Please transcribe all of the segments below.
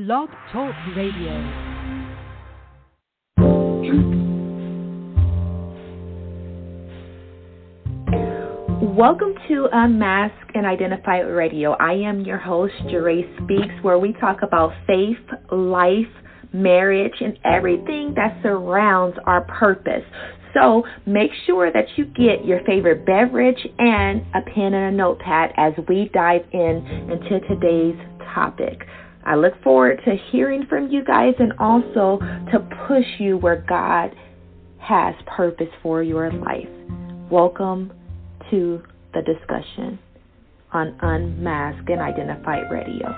Blog Talk Radio. Welcome to Unmasked Identified Radio. I am your host, Jeray Speaks, where we talk about faith, life, marriage, and everything that surrounds our purpose. So make sure that you get your favorite beverage and a pen and a notepad as we dive into today's topic. I look forward to hearing from you guys and also to push you where God has purpose for your life. Welcome to the discussion on Unmasked and Identified Radio.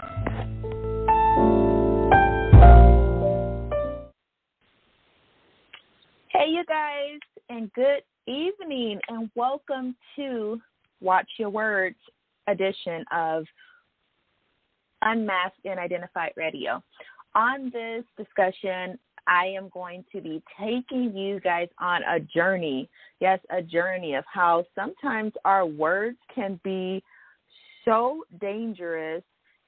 Hey, you guys, and good evening, and welcome to Watch Your Words edition of Unmasked and Identified Radio. On this discussion, I am going to be taking you guys on a journey. Yes, a journey of how sometimes our words can be so dangerous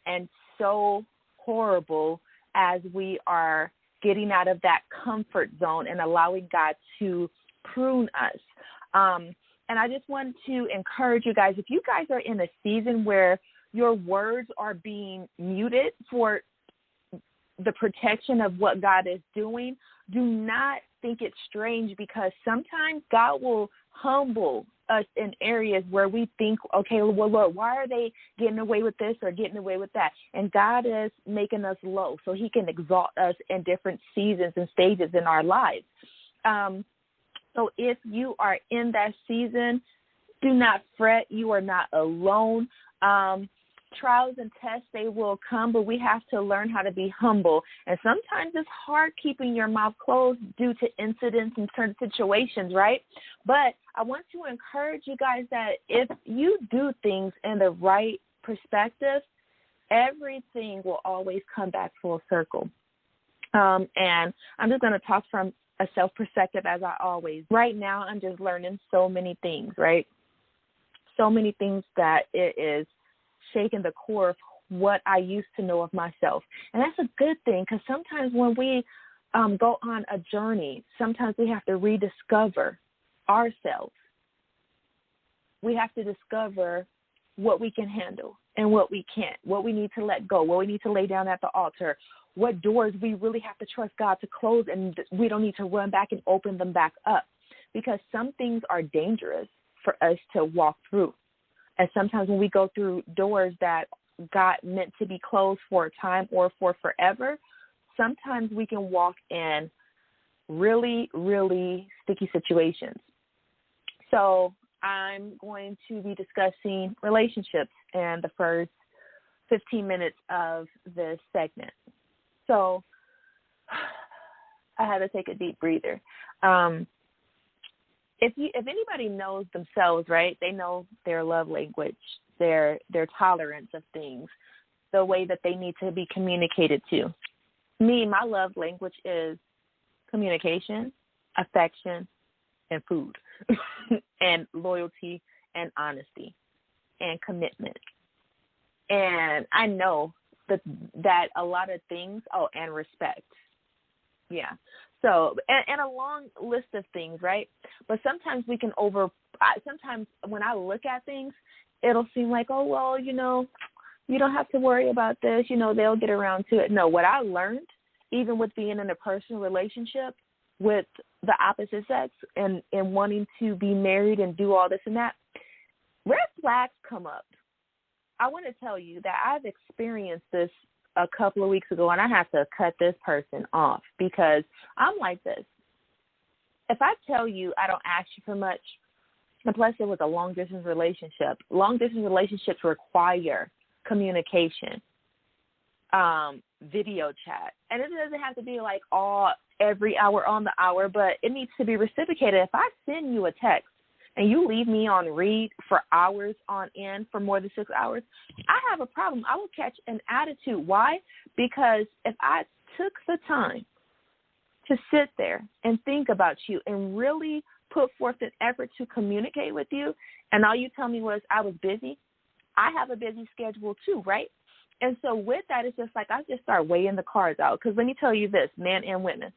and so horrible as we are getting out of that comfort zone and allowing God to prune us. And I just want to encourage you guys, if you guys are in a season where your words are being muted for the protection of what God is doing, do not think it's strange, because sometimes God will humble us in areas where we think, okay, well, Lord, why are they getting away with this or getting away with that? And God is making us low so he can exalt us in different seasons and stages in our lives. So if you are in that season, do not fret. You are not alone. Trials and tests, they will come, but we have to learn how to be humble. And sometimes it's hard keeping your mouth closed due to incidents and certain situations, right? But I want to encourage you guys that if you do things in the right perspective, everything will always come back full circle. And I'm just going to talk from a self-perspective, as I always. Right now, I'm just learning so many things, right? So many things that it is shaking the core of what I used to know of myself. And that's a good thing, because sometimes when we go on a journey, sometimes we have to rediscover ourselves. We have to discover what we can handle and what we can't, what we need to let go, what we need to lay down at the altar, what doors we really have to trust God to close, and we don't need to run back and open them back up, because some things are dangerous for us to walk through. And sometimes when we go through doors that God meant to be closed for a time or for forever, sometimes we can walk in really, really sticky situations. So I'm going to be discussing relationships in the first 15 minutes of this segment. So I had to take a deep breather. If anybody knows themselves, right, they know their love language, their tolerance of things, the way that they need to be communicated to. Me, my love language is communication, affection, and food, and loyalty, and honesty, and commitment. And I know that a lot of things, and respect. Yeah. So, and a long list of things, right? But sometimes we can sometimes when I look at things, it'll seem like, oh, well, you don't have to worry about this. They'll get around to it. No, what I learned, even with being in a personal relationship with the opposite sex and wanting to be married and do all this and that, red flags come up. I want to tell you that I've experienced this a couple of weeks ago, and I have to cut this person off, because I'm like this. If I tell you I don't ask you for much, and plus it was a long-distance relationship. Long-distance relationships require communication, video chat. And it doesn't have to be like every hour on the hour, but it needs to be reciprocated. If I send you a text and you leave me on read for hours on end, for more than 6 hours, I have a problem. I will catch an attitude. Why? Because if I took the time to sit there and think about you and really put forth an effort to communicate with you, and all you tell me was I was busy, I have a busy schedule too, right? And so with that, it's just like I just start weighing the cards out. Because let me tell you this, men and women,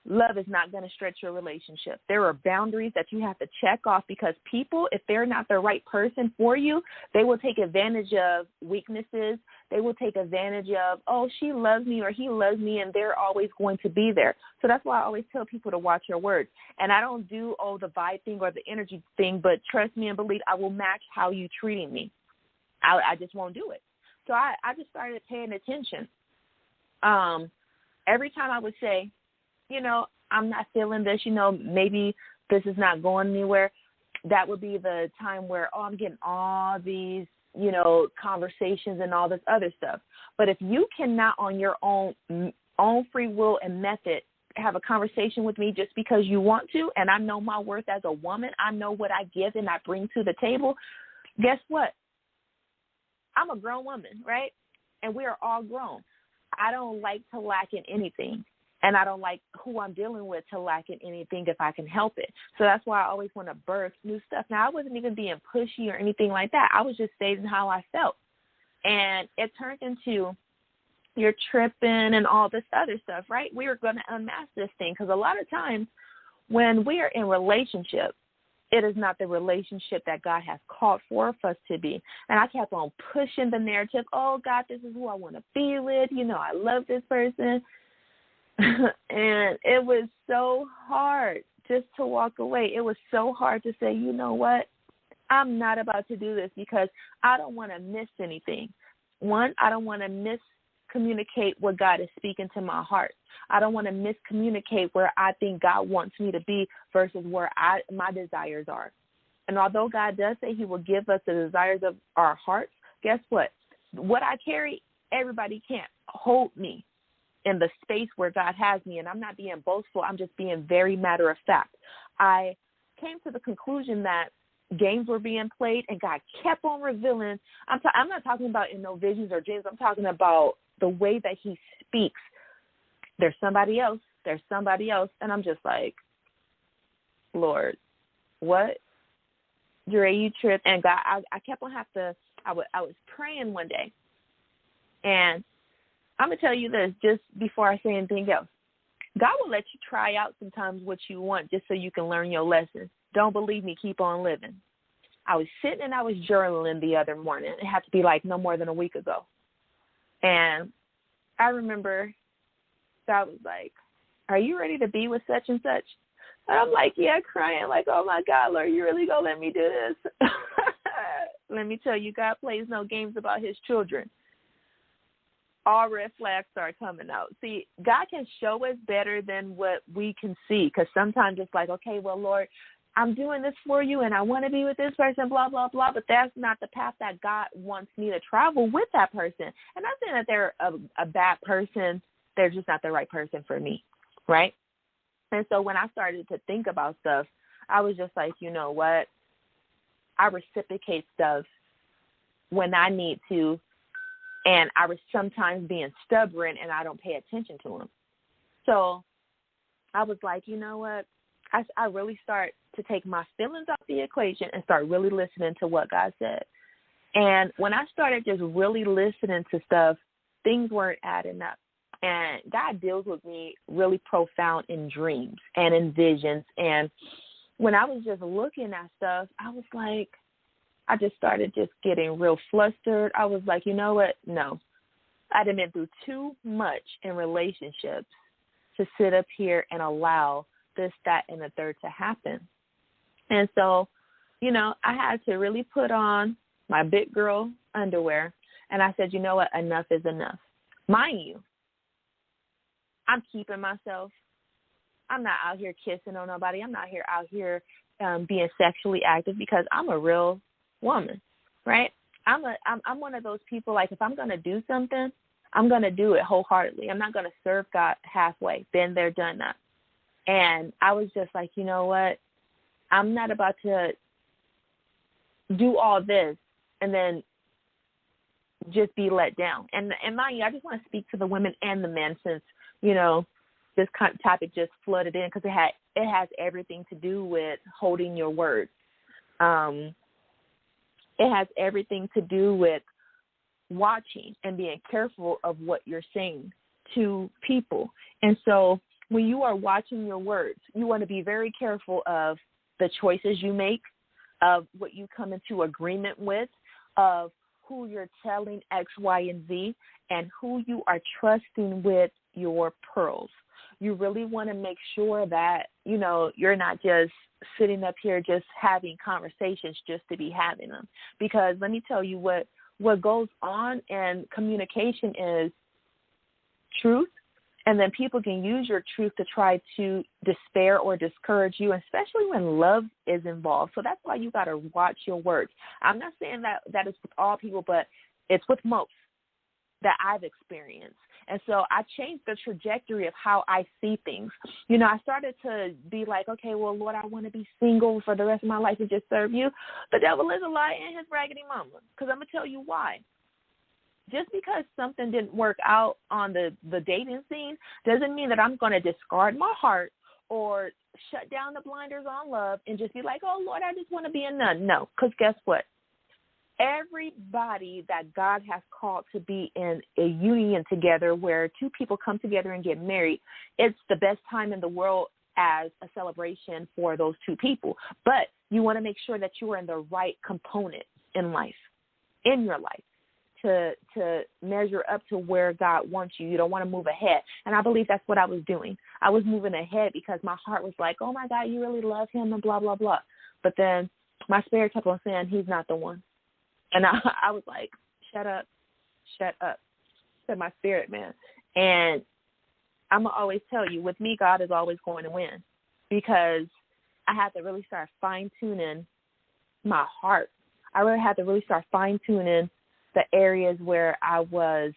love is not going to stretch your relationship. There are boundaries that you have to check off, because people, if they're not the right person for you, they will take advantage of weaknesses. They will take advantage of, oh, she loves me or he loves me, and they're always going to be there. So that's why I always tell people to watch your words. And I don't do, the vibe thing or the energy thing, but trust me and believe I will match how you treating me. I just won't do it. So I just started paying attention. Every time I would say, I'm not feeling this, maybe this is not going anywhere, that would be the time where, I'm getting all these, conversations and all this other stuff. But if you cannot on your own free will and method have a conversation with me just because you want to, and I know my worth as a woman, I know what I give and I bring to the table, guess what? I'm a grown woman, right? And we are all grown. I don't like to lack in anything. And I don't like who I'm dealing with to lack in anything if I can help it. So that's why I always want to birth new stuff. Now, I wasn't even being pushy or anything like that. I was just stating how I felt. And it turned into, you're tripping and all this other stuff, right? We were going to unmask this thing, because a lot of times when we are in relationship, it is not the relationship that God has called for us to be. And I kept on pushing the narrative, oh, God, this is who I want to be with. I love this person. And it was so hard just to walk away. It was so hard to say, you know what? I'm not about to do this, because I don't want to miss anything. One, I don't want to miscommunicate what God is speaking to my heart. I don't want to miscommunicate where I think God wants me to be versus where my desires are. And although God does say he will give us the desires of our hearts, guess what? What I carry, everybody can't hold me in the space where God has me. And I'm not being boastful. I'm just being very matter of fact. I came to the conclusion that games were being played, and God kept on revealing. I'm not talking about in no visions or dreams. I'm talking about the way that he speaks. There's somebody else. There's somebody else. And I'm just like, Lord, what? Dre, you tripped. And God, I kept on I was praying one day. And I'm going to tell you this just before I say anything else. God will let you try out sometimes what you want just so you can learn your lesson. Don't believe me, keep on living. I was sitting and I was journaling the other morning. It had to be like no more than a week ago. And I remember God was like, are you ready to be with such and such? And I'm like, yeah, crying like, oh, my God, Lord, you really going to let me do this? Let me tell you, God plays no games about his children. All red flags start coming out. See, God can show us better than what we can see, because sometimes it's like, okay, well, Lord, I'm doing this for you and I want to be with this person, blah, blah, blah, but that's not the path that God wants me to travel with that person. And I'm saying that they're a bad person. They're just not the right person for me, right? And so when I started to think about stuff, I was just like, you know what? I reciprocate stuff when I need to, and I was sometimes being stubborn and I don't pay attention to them. So I was like, you know what? I really start to take my feelings off the equation and start really listening to what God said. And when I started just really listening to stuff, things weren't adding up. And God deals with me really profound in dreams and in visions. And when I was just looking at stuff, I was like, I just started just getting real flustered. I was like, you know what? No. I'd have been through too much in relationships to sit up here and allow this, that, and the third to happen. And so, I had to really put on my big girl underwear. And I said, you know what? Enough is enough. Mind you, I'm keeping myself. I'm not out here kissing on nobody. I'm not out here being sexually active, because I'm a real woman, right? I'm one of those people, like, if I'm going to do something, I'm going to do it wholeheartedly. I'm not going to serve God halfway. Been there, done that. And I was just like, you know what? I'm not about to do all this and then just be let down. And mind you, I just want to speak to the women and the men, since, this kind of topic just flooded in, because it has everything to do with holding your word. It has everything to do with watching and being careful of what you're saying to people. And so when you are watching your words, you want to be very careful of the choices you make, of what you come into agreement with, of who you're telling X, Y, and Z, and who you are trusting with your pearls. You really want to make sure that, you know, you're not just sitting up here just having conversations just to be having them. Because let me tell you what goes on in communication is truth, and then people can use your truth to try to despair or discourage you, especially when love is involved. So that's why you got to watch your words. I'm not saying that is with all people, but it's with most that I've experienced. And so I changed the trajectory of how I see things. You know, I started to be like, okay, well, Lord, I want to be single for the rest of my life and just serve you. The devil is a lie in his raggedy mama, because I'm going to tell you why. Just because something didn't work out on the dating scene doesn't mean that I'm going to discard my heart or shut down the blinders on love and just be like, oh, Lord, I just want to be a nun. No, because guess what? Everybody that God has called to be in a union together where two people come together and get married, it's the best time in the world as a celebration for those two people. But you want to make sure that you are in the right component in life, in your life, to measure up to where God wants you. You don't want to move ahead. And I believe that's what I was doing. I was moving ahead because my heart was like, oh, my God, you really love him and blah, blah, blah. But then my spirit kept on saying, he's not the one. And I was like, shut up, said my spirit, man. And I'm going to always tell you, with me, God is always going to win, because I had to really start fine-tuning my heart. I really had to really start fine-tuning the areas where I was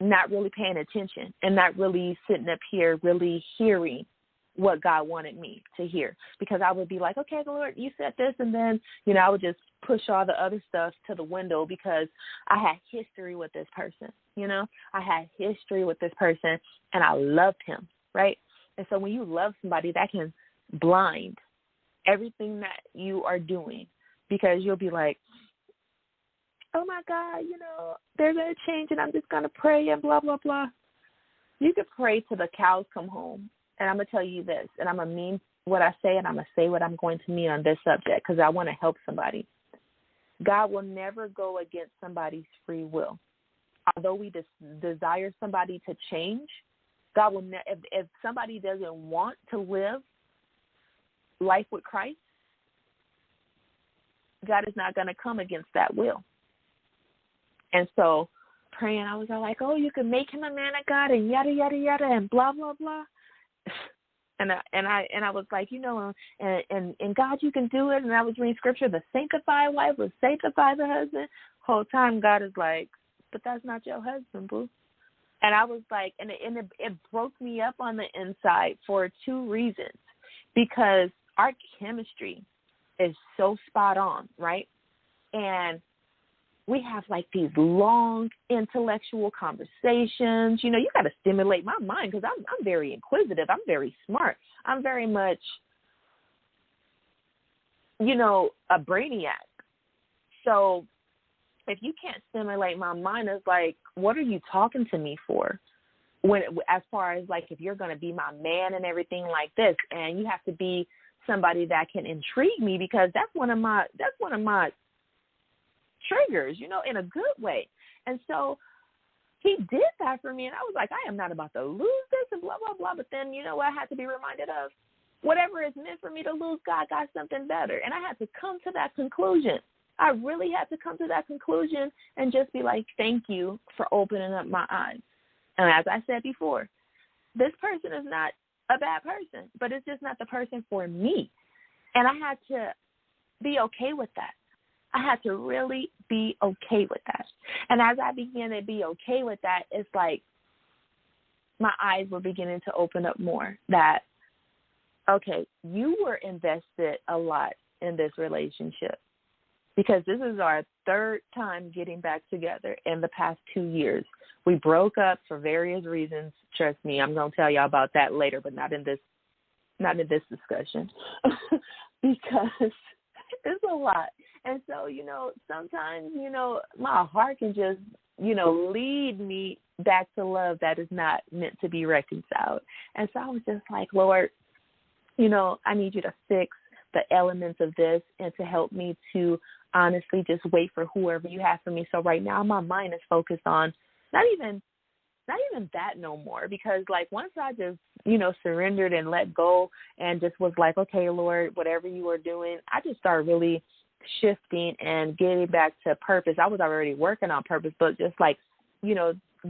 not really paying attention and not really sitting up here really hearing what God wanted me to hear. Because I would be like, okay, Lord, you said this, and then, you know, I would just push all the other stuff to the window because I had history with this person, you know. I had history with this person, and I loved him, right? And so when you love somebody, that can blind everything that you are doing, because you'll be like, oh, my God, you know, they're going to change, and I'm just going to pray and blah, blah, blah. You could pray till the cows come home. And I'm going to tell you this, and I'm going to mean what I say, and I'm going to say what I'm going to mean on this subject, because I want to help somebody. God will never go against somebody's free will. Although we desire somebody to change, God will if somebody doesn't want to live life with Christ, God is not going to come against that will. And so praying, I was all like, oh, you can make him a man of God and yada, yada, yada, and blah, blah, blah. And I was like, you know, and God, you can do it. And I was reading scripture, the sanctified wife will sanctify the husband. Whole time God is like, but that's not your husband, boo. And I was like, and it broke me up on the inside for two reasons. Because our chemistry is so spot on, right? And we have like these long intellectual conversations. You know, you got to stimulate my mind, because I'm very inquisitive. I'm very smart. I'm very much, you know, a brainiac. So if you can't stimulate my mind, it's like, what are you talking to me for? When, as far as like, if you're going to be my man and everything like this, and you have to be somebody that can intrigue me, because that's one of my triggers, you know, in a good way. And so he did that for me, and I was like, I am not about to lose this and blah, blah, blah. But then, you know what I had to be reminded of? Whatever is meant for me to lose, God got something better. And I had to come to that conclusion. I really had to come to that conclusion and just be like, thank you for opening up my eyes. And as I said before, this person is not a bad person, but it's just not the person for me. And I had to be okay with that. I had to really be okay with that. And as I began to be okay with that, it's like my eyes were beginning to open up more that, okay, you were invested a lot in this relationship, because this is our third time getting back together in the past 2 years. We broke up for various reasons. Trust me, I'm going to tell y'all about that later, but not in this discussion, because it's a lot. And so, sometimes, my heart can just, lead me back to love that is not meant to be reconciled. And so I was just like, Lord, I need you to fix the elements of this and to help me to honestly just wait for whoever you have for me. So right now my mind is focused on not even that no more, because like once I just, surrendered and let go and just was like, okay, Lord, whatever you are doing, I just started really shifting and getting back to purpose. I was already working on purpose, but just like,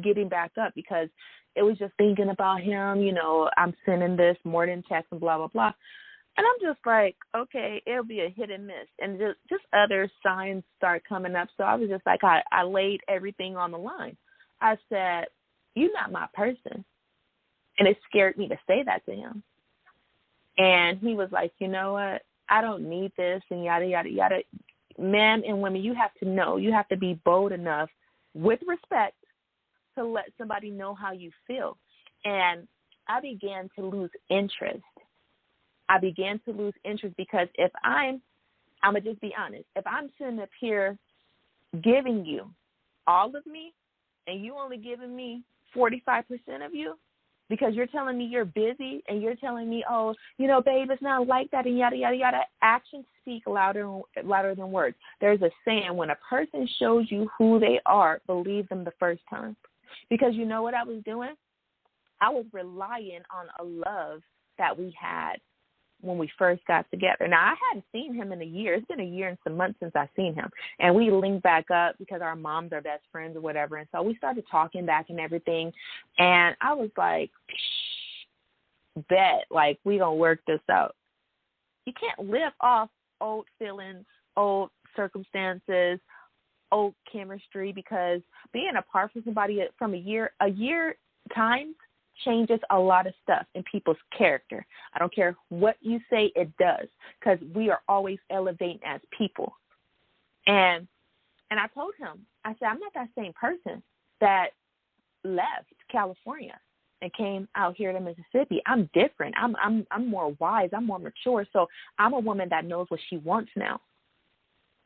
getting back up, because it was just thinking about him, I'm sending this more than text and blah, blah, blah. And I'm just like, okay, it'll be a hit and miss. And just other signs start coming up. So I was just like, I laid everything on the line. I said, you're not my person. And it scared me to say that to him. And he was like, you know what? I don't need this and yada, yada, yada. Men and women, you have to know. You have to be bold enough with respect to let somebody know how you feel. And I began to lose interest. Because if I'm going to just be honest, if I'm sitting up here giving you all of me and you only giving me 45% of you, because you're telling me you're busy and you're telling me, oh, babe, it's not like that and yada, yada, yada. Actions speak louder than words. There's a saying, when a person shows you who they are, believe them the first time. Because you know what I was doing? I was relying on a love that we had when we first got together. Now, I hadn't seen him in a year. It's been a year and some months since I've seen him. And we linked back up because our moms are best friends or whatever. And so we started talking back and everything. And I was like, bet, like, we going to work this out. You can't live off old feelings, old circumstances, old chemistry, because being apart from somebody from a year time changes a lot of stuff in people's character. I don't care what you say, it does, because we are always elevating as people. And I told him, I said, I'm not that same person that left California and came out here to Mississippi. I'm different. I'm more wise. I'm more mature. So I'm a woman that knows what she wants now.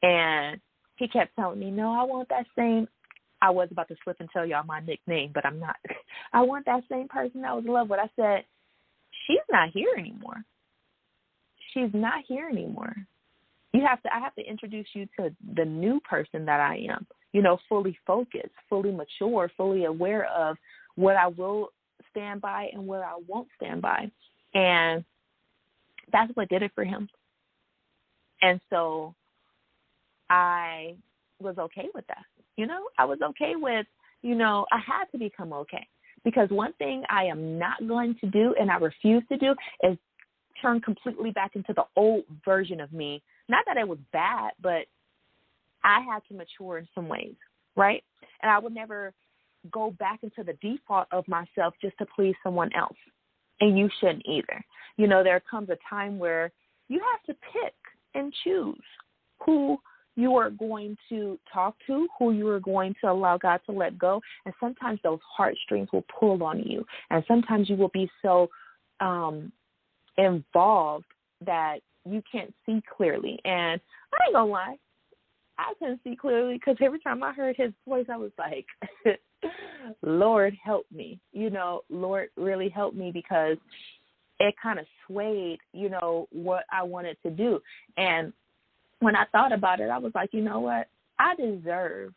And he kept telling me, no, I want that same. I was about to slip and tell y'all my nickname, but I'm not. I want that same person I was in love with. I said, she's not here anymore. She's not here anymore. I have to introduce you to the new person that I am, fully focused, fully mature, fully aware of what I will stand by and what I won't stand by. And that's what did it for him. And so I was okay with that. I was okay with, I had to become okay, because one thing I am not going to do and I refuse to do is turn completely back into the old version of me. Not that it was bad, but I had to mature in some ways, right? And I would never go back into the default of myself just to please someone else. And you shouldn't either. There comes a time where you have to pick and choose who you are going to talk to, who you are going to allow God to let go. And sometimes those heartstrings will pull on you. And sometimes you will be so involved that you can't see clearly. And I ain't gonna lie, I couldn't see clearly, because every time I heard his voice, I was like, Lord, help me. Lord, really help me, because it kind of swayed, what I wanted to do. And when I thought about it, I was like, you know what? I deserve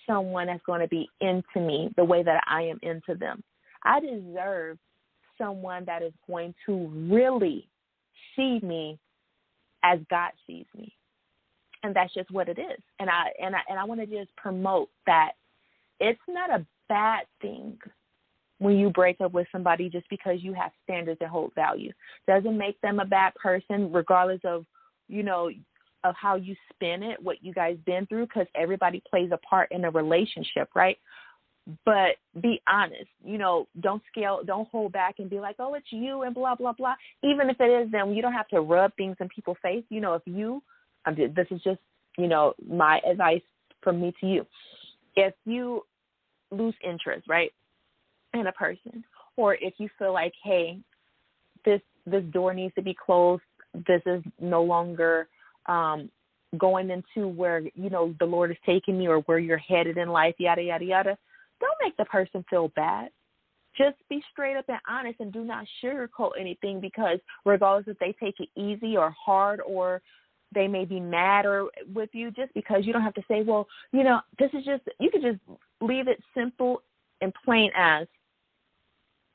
someone that's going to be into me the way that I am into them. I deserve someone that is going to really see me as God sees me. And that's just what it is. And I want to just promote that it's not a bad thing when you break up with somebody just because you have standards that hold value. Doesn't make them a bad person, regardless of, of how you spin it, what you guys been through, because everybody plays a part in a relationship, right? But be honest, don't hold back and be like, oh, it's you and blah, blah, blah. Even if it is them, you don't have to rub things in people's face. This is just, my advice from me to you. If you lose interest, right, in a person, or if you feel like, hey, this door needs to be closed, this is no longer going into where, the Lord is taking me or where you're headed in life, yada, yada, yada, don't make the person feel bad. Just be straight up and honest and do not sugarcoat anything, because regardless if they take it easy or hard or they may be mad or with you, just because you don't have to say, well, this is just, you could just leave it simple and plain as,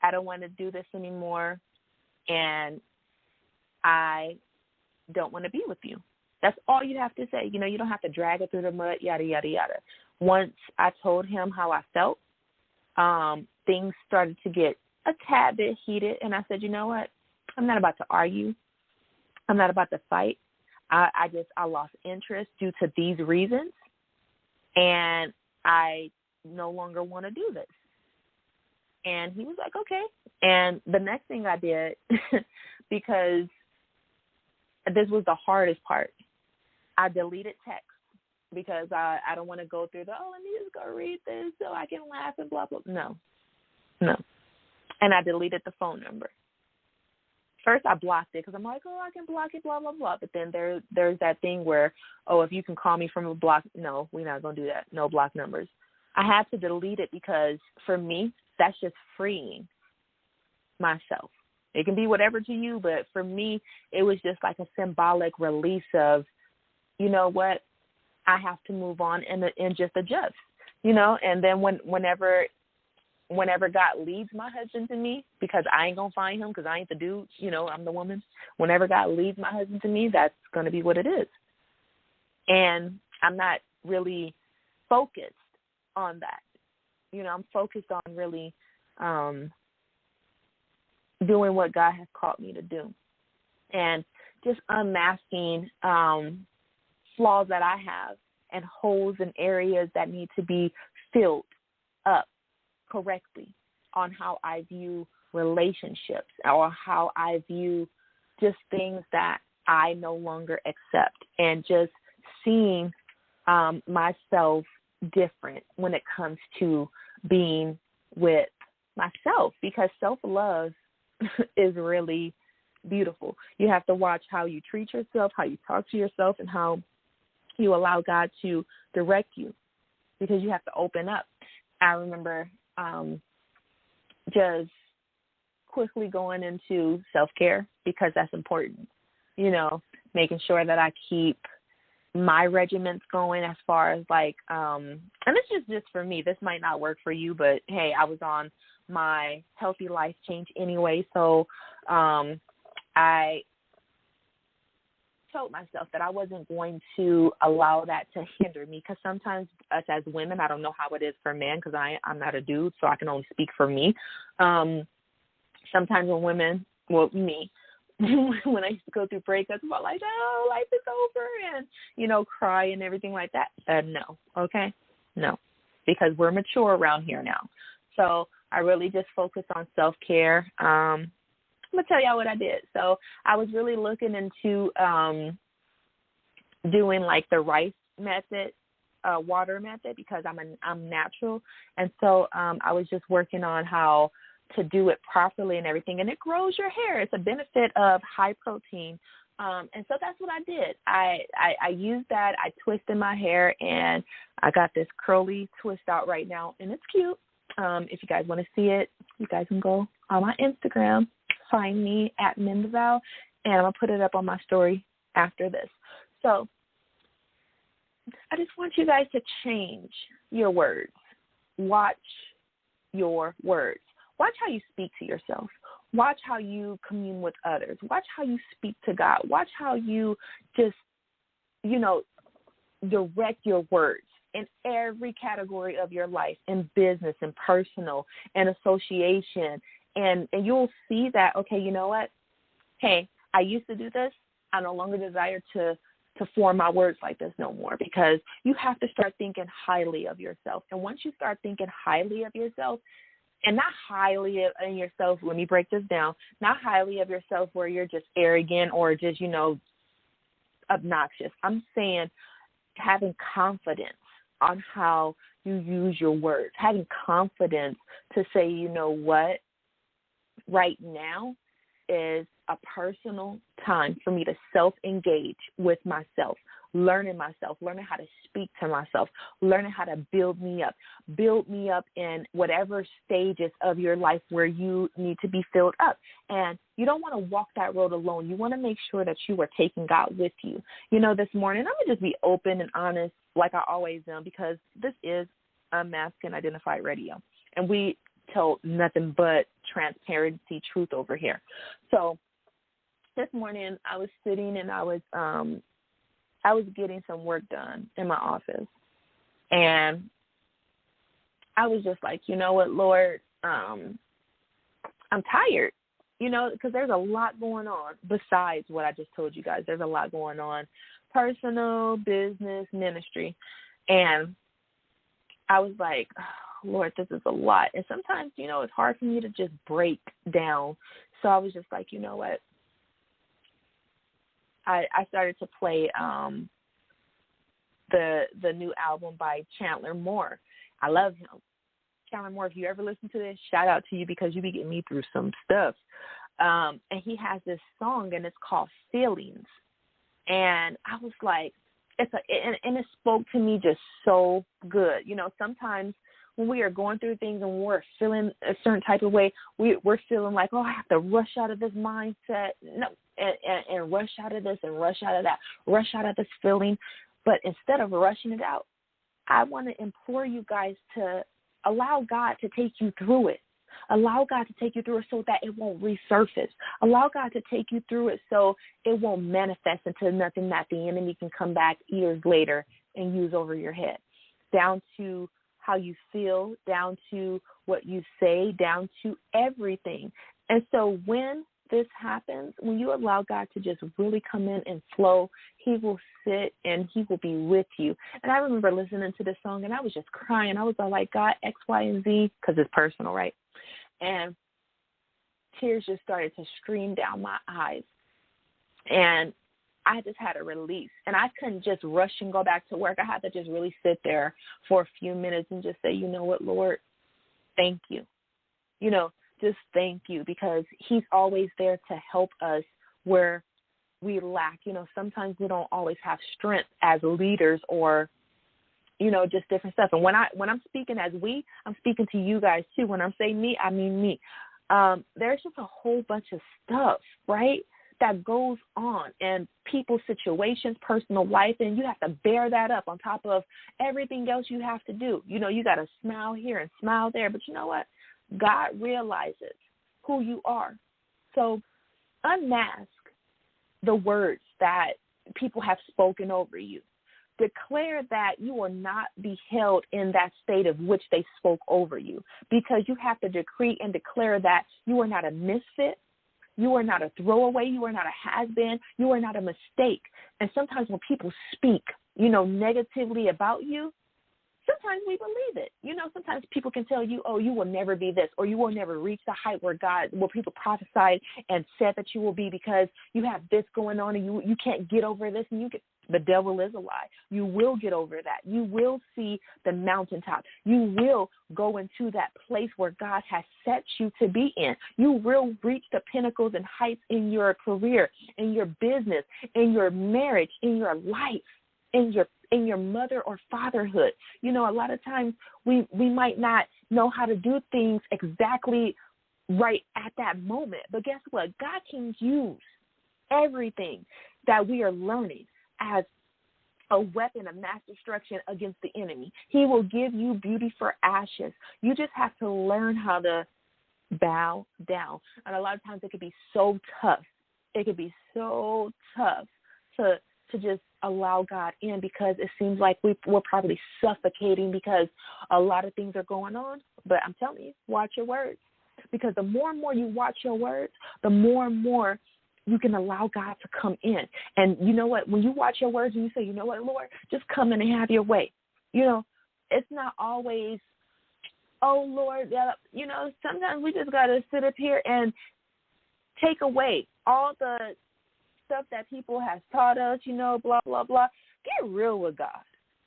I don't want to do this anymore and I don't want to be with you. That's all you have to say. You don't have to drag it through the mud, yada, yada, yada. Once I told him how I felt, things started to get a tad bit heated, and I said, you know what? I'm not about to argue. I'm not about to fight. I lost interest due to these reasons, and I no longer want to do this. And he was like, okay. And the next thing I did, because this was the hardest part, I deleted text, because I don't want to go through let me just go read this so I can laugh and blah, blah. No. And I deleted the phone number. First, I blocked it because I'm like, I can block it, blah, blah, blah. But then there's that thing where, if you can call me from a block, no, we're not going to do that. No block numbers. I had to delete it because for me, that's just freeing myself. It can be whatever to you, but for me, it was just like a symbolic release of, you know what, I have to move on and just adjust, and then whenever God leads my husband to me, because I ain't going to find him because I ain't the dude, I'm the woman. Whenever God leads my husband to me, that's going to be what it is. And I'm not really focused on that. I'm focused on really doing what God has called me to do, and just unmasking flaws that I have and holes in areas that need to be filled up correctly on how I view relationships or how I view just things that I no longer accept, and just seeing myself different when it comes to being with myself, because self-love is really beautiful. You have to watch how you treat yourself, how you talk to yourself, and how you allow God to direct you, because you have to open up. I remember just quickly going into self-care, because that's important, making sure that I keep my regiments going as far as and it's just for me. This might not work for you, but hey, I was on my healthy life change anyway. So I told myself that I wasn't going to allow that to hinder me, because sometimes us as women, I don't know how it is for men, because I'm not a dude, so I can only speak for me. Sometimes when women, me, when I used to go through breakups, I'm like, oh, life is over, and, cry and everything like that. No, okay? No, because we're mature around here now. So I really just focused on self-care. I'm going to tell y'all what I did. So I was really looking into doing the rice method, water method, because I'm natural. And so I was just working on how to do it properly and everything. And it grows your hair. It's a benefit of high protein. And so that's what I did. I used that. I twisted my hair, and I got this curly twist out right now, and it's cute. If you guys want to see it, you guys can go on my Instagram, find me at Mendeval, and I'm going to put it up on my story after this. So I just want you guys to change your words. Watch your words. Watch how you speak to yourself. Watch how you commune with others. Watch how you speak to God. Watch how you just, direct your words in every category of your life, in business and personal and association. And you'll see that, okay, you know what? Hey, I used to do this. I no longer desire to form my words like this no more, because you have to start thinking highly of yourself. And once you start thinking highly of yourself, and not highly in yourself, let me break this down, not highly of yourself where you're just arrogant or just, obnoxious. I'm saying having confidence on how you use your words, having confidence to say, you know what, right now is a personal time for me to self-engage with myself. learning myself, learning how to speak to myself, learning how to build me up in whatever stages of your life where you need to be filled up. And you don't want to walk that road alone. You want to make sure that you are taking God with you. This morning, I'm going to just be open and honest like I always am, because this is Unmasked Identified Radio. And we tell nothing but transparency, truth over here. So this morning I was sitting and I was getting some work done in my office, and I was just like, you know what, Lord, I'm tired, because there's a lot going on besides what I just told you guys. There's a lot going on, personal, business, ministry, and I was like, oh, Lord, this is a lot. And sometimes, it's hard for me to just break down. So I was just like, you know what? I started to play the new album by Chandler Moore. I love him. Chandler Moore, if you ever listen to this, shout out to you, because you be getting me through some stuff. And he has this song, and it's called Feelings. And I was like, and it spoke to me just so good. Sometimes when we are going through things and we're feeling a certain type of way, we're feeling like, oh, I have to rush out of this mindset, and rush out of this and rush out of that, rush out of this feeling. But instead of rushing it out, I want to implore you guys to allow God to take you through it. Allow God to take you through it so that it won't resurface. Allow God to take you through it so it won't manifest into nothing that the enemy can come back years later and use over your head. Down to how you feel, down to what you say, down to everything. And so when this happens, when you allow God to just really come in and flow, he will sit and he will be with you. And I remember listening to this song, and I was just crying. I was all like, God, X, Y, and Z, because it's personal, right? And tears just started to stream down my eyes. And I just had a release. And I couldn't just rush and go back to work. I had to just really sit there for a few minutes and just say, you know what, Lord, thank you. Just thank you, because he's always there to help us where we lack. Sometimes we don't always have strength as leaders or, just different stuff. And when I'm speaking as we, I'm speaking to you guys too. When I'm saying me, I mean me. There's just a whole bunch of stuff, right, that goes on in people's situations, personal life, and you have to bear that up on top of everything else you have to do. You got to smile here and smile there, but you know what? God realizes who you are. So unmask the words that people have spoken over you. Declare that you will not be held in that state of which they spoke over you, because you have to decree and declare that you are not a misfit. You are not a throwaway. You are not a has-been. You are not a mistake. And sometimes when people speak, negatively about you, sometimes we believe it. Sometimes people can tell you, oh, you will never be this, or you will never reach the height where people prophesied and said that you will be, because you have this going on and you can't get over this. And the devil is a lie. You will get over that. You will see the mountaintop. You will go into that place where God has set you to be in. You will reach the pinnacles and heights in your career, in your business, in your marriage, in your life, in your mother or fatherhood. A lot of times we might not know how to do things exactly right at that moment. But guess what? God can use everything that we are learning as a weapon of mass destruction against the enemy. He will give you beauty for ashes. You just have to learn how to bow down. And a lot of times it could be so tough. It could be so tough to just allow God in, because it seems like we're probably suffocating because a lot of things are going on. But I'm telling you, watch your words, because the more and more you watch your words, the more and more you can allow God to come in. And you know what? When you watch your words and you say, you know what, Lord, just come in and have your way. It's not always, oh, Lord, sometimes we just got to sit up here and take away all the stuff that people have taught us, blah, blah, blah. Get real with God.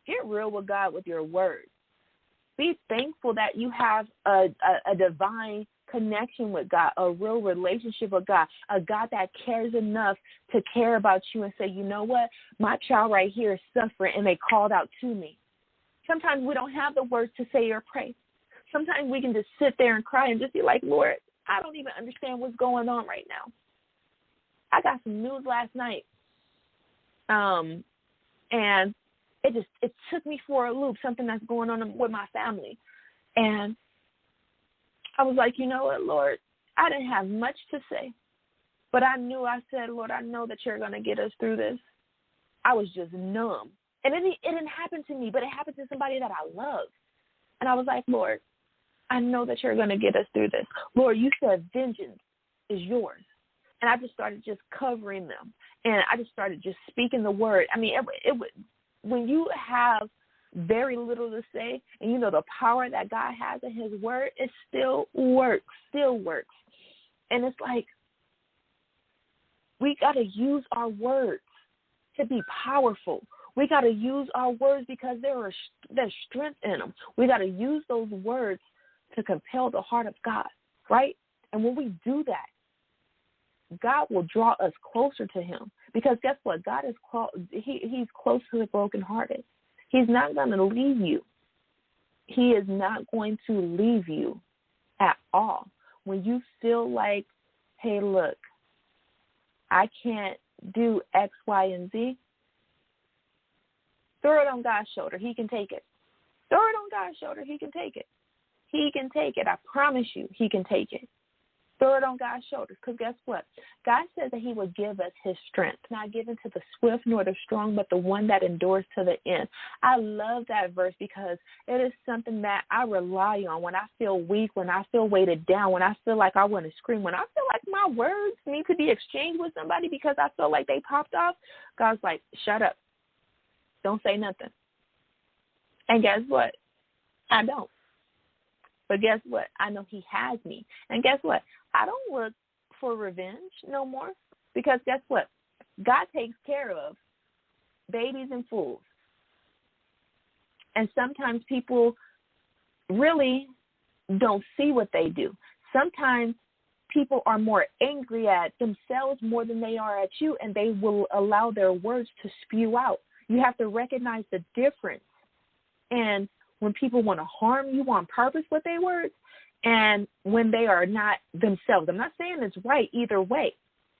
Get real with God with your words. Be thankful that you have a divine connection with God, a real relationship with God, a God that cares enough to care about you and say, you know what, my child right here is suffering, and they called out to me. Sometimes we don't have the words to say or pray. Sometimes we can just sit there and cry and just be like, Lord, I don't even understand what's going on right now. I got some news last night, and it took me for a loop, something that's going on with my family. And I was like, you know what, Lord, I didn't have much to say, but I said, Lord, I know that you're going to get us through this. I was just numb. And it didn't happen to me, but it happened to somebody that I love. And I was like, Lord, I know that you're going to get us through this. Lord, you said vengeance is yours. And I just started just covering them. And I just started just speaking the word. I mean, when you have very little to say and you know the power that God has in his word, it still works. And it's like we got to use our words to be powerful. We got to use our words because there's strength in them. We got to use those words to compel the heart of God, right? And when we do that, God will draw us closer to him, because guess what? God is he's close to the brokenhearted. He's not going to leave you. He is not going to leave you at all. When you feel like, hey, look, I can't do X, Y, and Z, throw it on God's shoulder. He can take it. Throw it on God's shoulder. He can take it. He can take it. I promise you, he can take it. Throw it on God's shoulders, because guess what? God says that he will give us his strength, not given to the swift nor the strong, but the one that endures to the end. I love that verse because it is something that I rely on when I feel weak, when I feel weighted down, when I feel like I want to scream, when I feel like my words need to be exchanged with somebody because I feel like they popped off. God's like, shut up. Don't say nothing. And guess what? I don't. But guess what? I know he has me. And guess what? I don't look for revenge no more, because guess what? God takes care of babies and fools. And sometimes people really don't see what they do. Sometimes people are more angry at themselves more than they are at you, and they will allow their words to spew out. You have to recognize the difference. And when people want to harm you on purpose with their words, and when they are not themselves. I'm not saying it's right either way,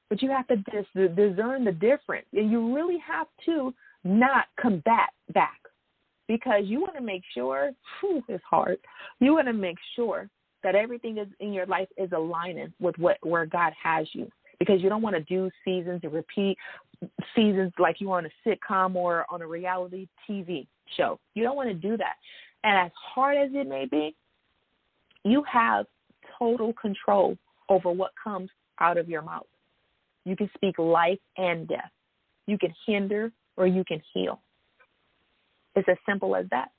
but you have to discern the difference. And you really have to not combat back, because you want to make sure, it's hard, you want to make sure that everything is in your life is aligning with where God has you, because you don't want to do seasons and repeat seasons like you on a sitcom or on a reality TV show. You don't want to do that. And as hard as it may be, you have total control over what comes out of your mouth. You can speak life and death. You can hinder or you can heal. It's as simple as that.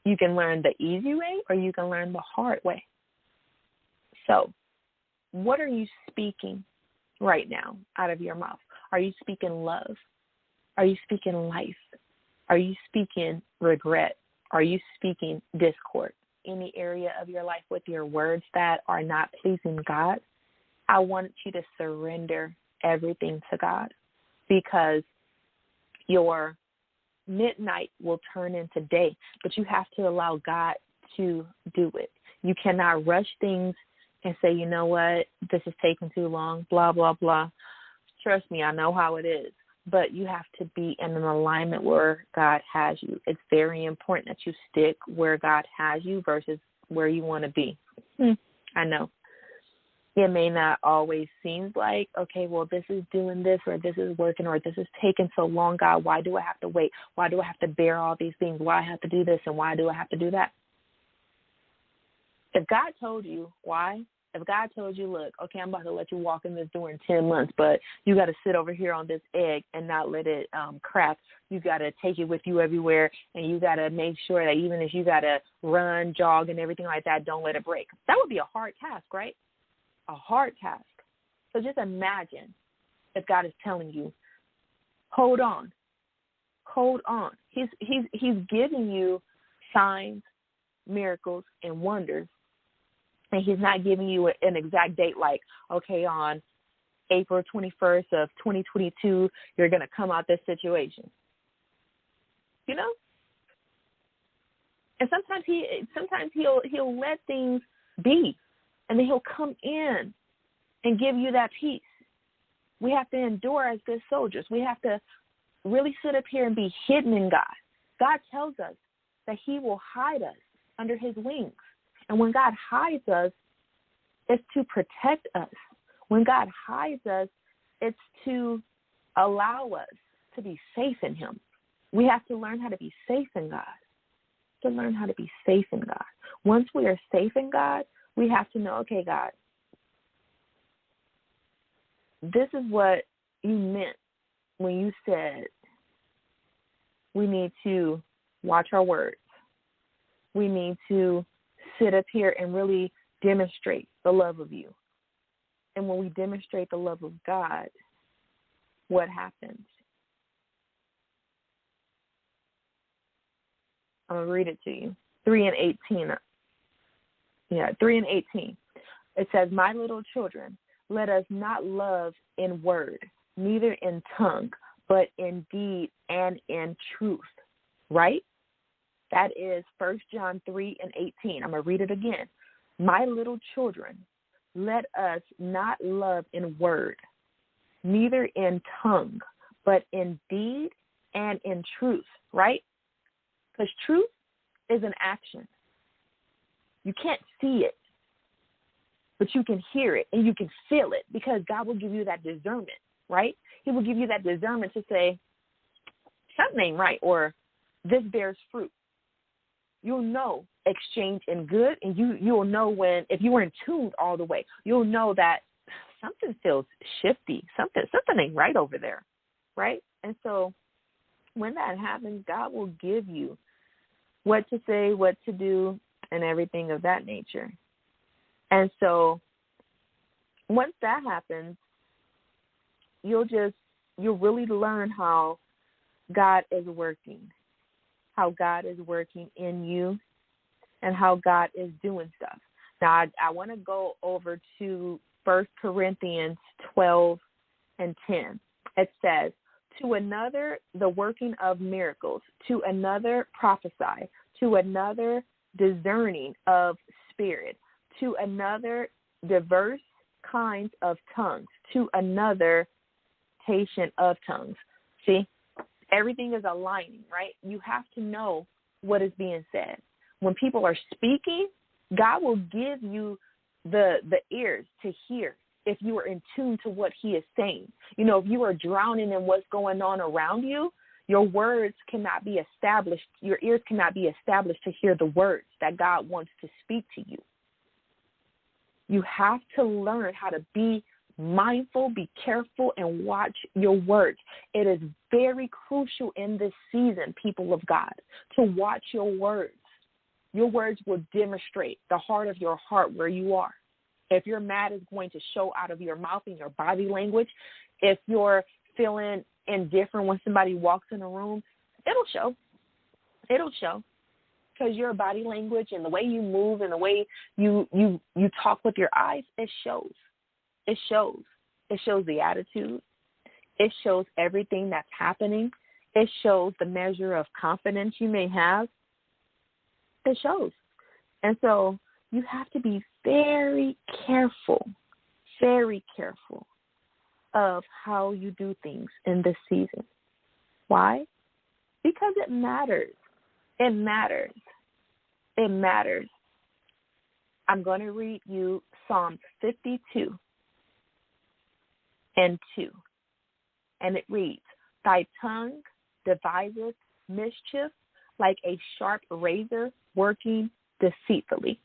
You can learn the easy way or you can learn the hard way. So, what are you speaking right now out of your mouth? Are you speaking love? Are you speaking life? Are you speaking regret? Are you speaking discord? Any area of your life with your words that are not pleasing God, I want you to surrender everything to God, because your midnight will turn into day, but you have to allow God to do it. You cannot rush things and say, you know what, this is taking too long, blah, blah, blah. Trust me, I know how it is. But you have to be in an alignment where God has you. It's very important that you stick where God has you versus where you want to be. I know. It may not always seem like, okay, well, this is doing this, or this is working, or this is taking so long, God. Why do I have to wait? Why do I have to bear all these things? Why I have to do this, and why do I have to do that? If God told you why, if God told you, look, okay, I'm about to let you walk in this door in 10 months, but you got to sit over here on this egg and not let it crack. You got to take it with you everywhere, and you got to make sure that even if you got to run, jog, and everything like that, don't let it break. That would be a hard task, right? A hard task. So just imagine if God is telling you, hold on. He's giving you signs, miracles, and wonders. And he's not giving you an exact date like, okay, on April 21st of 2022, you're going to come out this situation. You know? And sometimes he'll let things be, and then he'll come in and give you that peace. We have to endure as good soldiers. We have to really sit up here and be hidden in God. God tells us that he will hide us under his wings. And when God hides us, it's to protect us. When God hides us, it's to allow us to be safe in him. We have to learn how to be safe in God. To learn how to be safe in God. Once we are safe in God, we have to know, okay, God, this is what you meant when you said we need to watch our words. We need to sit up here and really demonstrate the love of you. And when we demonstrate the love of God, what happens? I'm going to read it to you. 3:18. 3:18. It says, my little children, let us not love in word, neither in tongue, but in deed and in truth. Right? That is 1 John 3:18. I'm going to read it again. My little children, let us not love in word, neither in tongue, but in deed and in truth. Right? Because truth is an action. You can't see it, but you can hear it and you can feel it, because God will give you that discernment, right? He will give you that discernment to say, something ain't right, or this bears fruit. You'll know exchange in good, and you'll know when, if you were in tune all the way, you'll know that something feels shifty, something ain't right over there, right? And so when that happens, God will give you what to say, what to do, and everything of that nature. And so once that happens, you'll really learn how God is working in you, and how God is doing stuff. Now, I want to go over to 1 Corinthians 12:10. It says, to another, the working of miracles, to another, prophesy, to another, discerning of spirit, to another, diverse kinds of tongues, to another, patient of tongues. See, everything is aligning, right? You have to know what is being said. When people are speaking, God will give you the ears to hear if you are in tune to what he is saying. You know, if you are drowning in what's going on around you, your words cannot be established. Your ears cannot be established to hear the words that God wants to speak to you. You have to learn how to be mindful, be careful, and watch your words. It is very crucial in this season, people of God, to watch your words. Your words will demonstrate the heart of your heart where you are. If you're mad, it's going to show out of your mouth and your body language. If you're feeling indifferent when somebody walks in a room, it'll show. It'll show. Because your body language and the way you move and the way you talk with your eyes, it shows. It shows. It shows the attitude. It shows everything that's happening. It shows the measure of confidence you may have. It shows. And so you have to be very careful of how you do things in this season. Why? Because it matters. It matters. It matters. I'm going to read you Psalms 52:2. And it reads, thy tongue deviseth mischief like a sharp razor working deceitfully.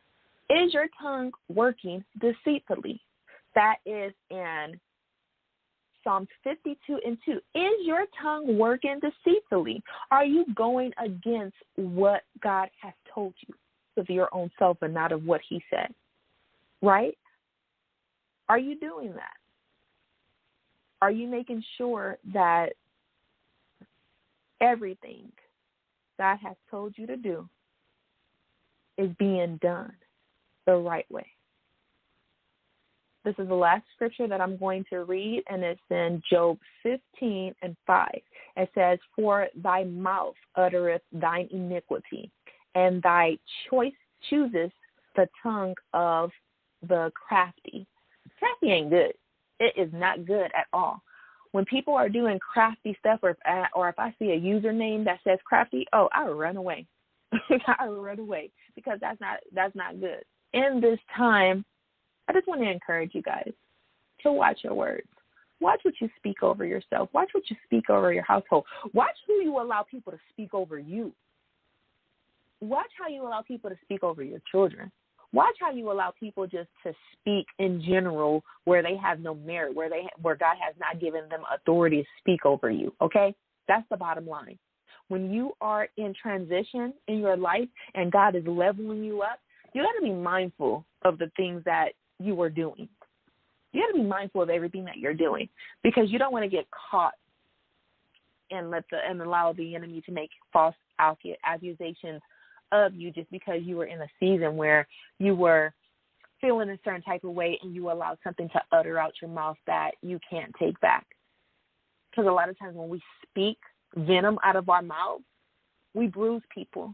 Is your tongue working deceitfully? That is in Psalms 52:2. Is your tongue working deceitfully? Are you going against what God has told you of your own self and not of what he said? Right? Are you doing that? Are you making sure that everything God has told you to do, is being done the right way. This is the last scripture that I'm going to read, and it's in Job 15:5. It says, "For thy mouth uttereth thine iniquity, and thy choice chooseth the tongue of the crafty." Crafty ain't good. It is not good at all. When people are doing crafty stuff, or if I see a username that says crafty, I will run away. I will run away, because that's not good. In this time, I just want to encourage you guys to watch your words. Watch what you speak over yourself. Watch what you speak over your household. Watch who you allow people to speak over you. Watch how you allow people to speak over your children. Watch how you allow people just to speak in general where they have no merit, where God has not given them authority to speak over you, okay? That's the bottom line. When you are in transition in your life and God is leveling you up, you got to be mindful of the things that you are doing. You got to be mindful of everything that you're doing, because you don't want to get caught and allow the enemy to make false accusations of you just because you were in a season where you were feeling a certain type of way and you allowed something to utter out your mouth that you can't take back. Because a lot of times when we speak venom out of our mouth, we bruise people.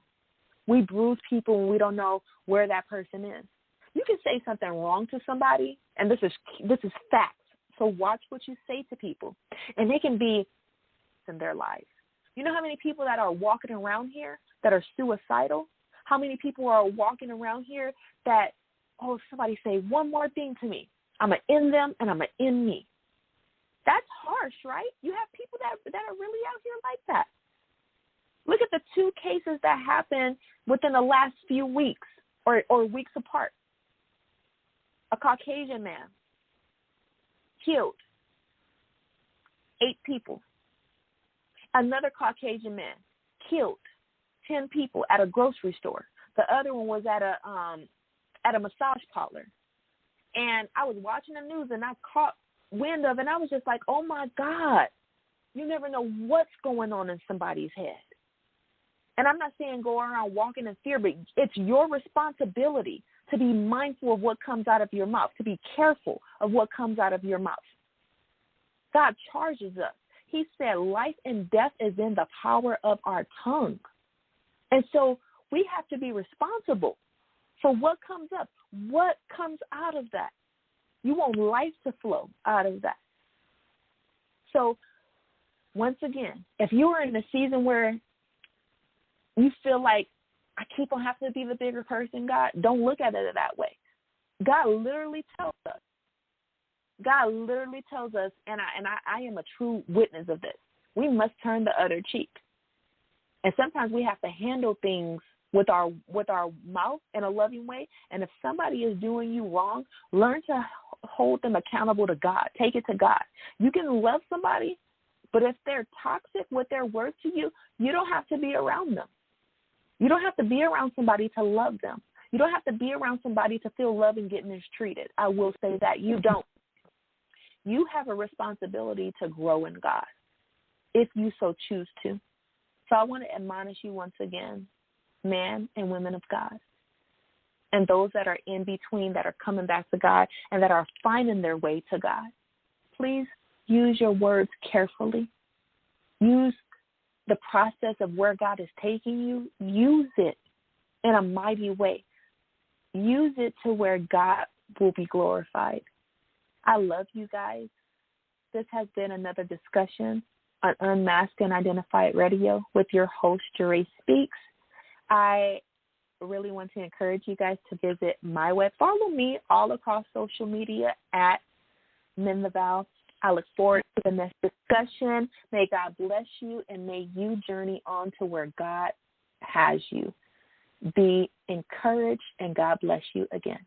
We bruise people when we don't know where that person is. You can say something wrong to somebody, and this is facts. So watch what you say to people, and they can be in their lives. You know how many people that are walking around here that are suicidal? How many people are walking around here that, somebody say one more thing to me, I'm going to end them and I'm going to end me. That's harsh, right? You have people that are really out here like that. Look at the 2 cases that happened within the last few weeks or weeks apart. A Caucasian man killed 8 people. Another Caucasian man killed 10 people at a grocery store. The other one was at a massage parlor. And I was watching the news and I caught wind of it, and I was just like, oh my God, you never know what's going on in somebody's head. And I'm not saying go around walking in fear, but it's your responsibility to be mindful of what comes out of your mouth, to be careful of what comes out of your mouth. God charges us. He said life and death is in the power of our tongue. And so we have to be responsible for what comes up, what comes out of that. You want life to flow out of that. So once again, if you are in a season where you feel like I keep on having to be the bigger person, God, don't look at it that way. God literally tells us. God literally tells us, and I am a true witness of this, we must turn the other cheek. And sometimes we have to handle things with our mouth in a loving way. And if somebody is doing you wrong, learn to hold them accountable to God. Take it to God. You can love somebody, but if they're toxic with their words to you, you don't have to be around them. You don't have to be around somebody to love them. You don't have to be around somebody to feel love and get mistreated. I will say that. You don't. You have a responsibility to grow in God if you so choose to. So I want to admonish you once again, men and women of God, and those that are in between, that are coming back to God and that are finding their way to God. Please use your words carefully. Use the process of where God is taking you. Use it in a mighty way. Use it to where God will be glorified. I love you guys. This has been another discussion on Unmasked and Identified Radio with your host, Jeray Speaks. I really want to encourage you guys to visit my web. Follow me all across social media at MinTheVow. I look forward to the next discussion. May God bless you, and may you journey on to where God has you. Be encouraged, and God bless you again.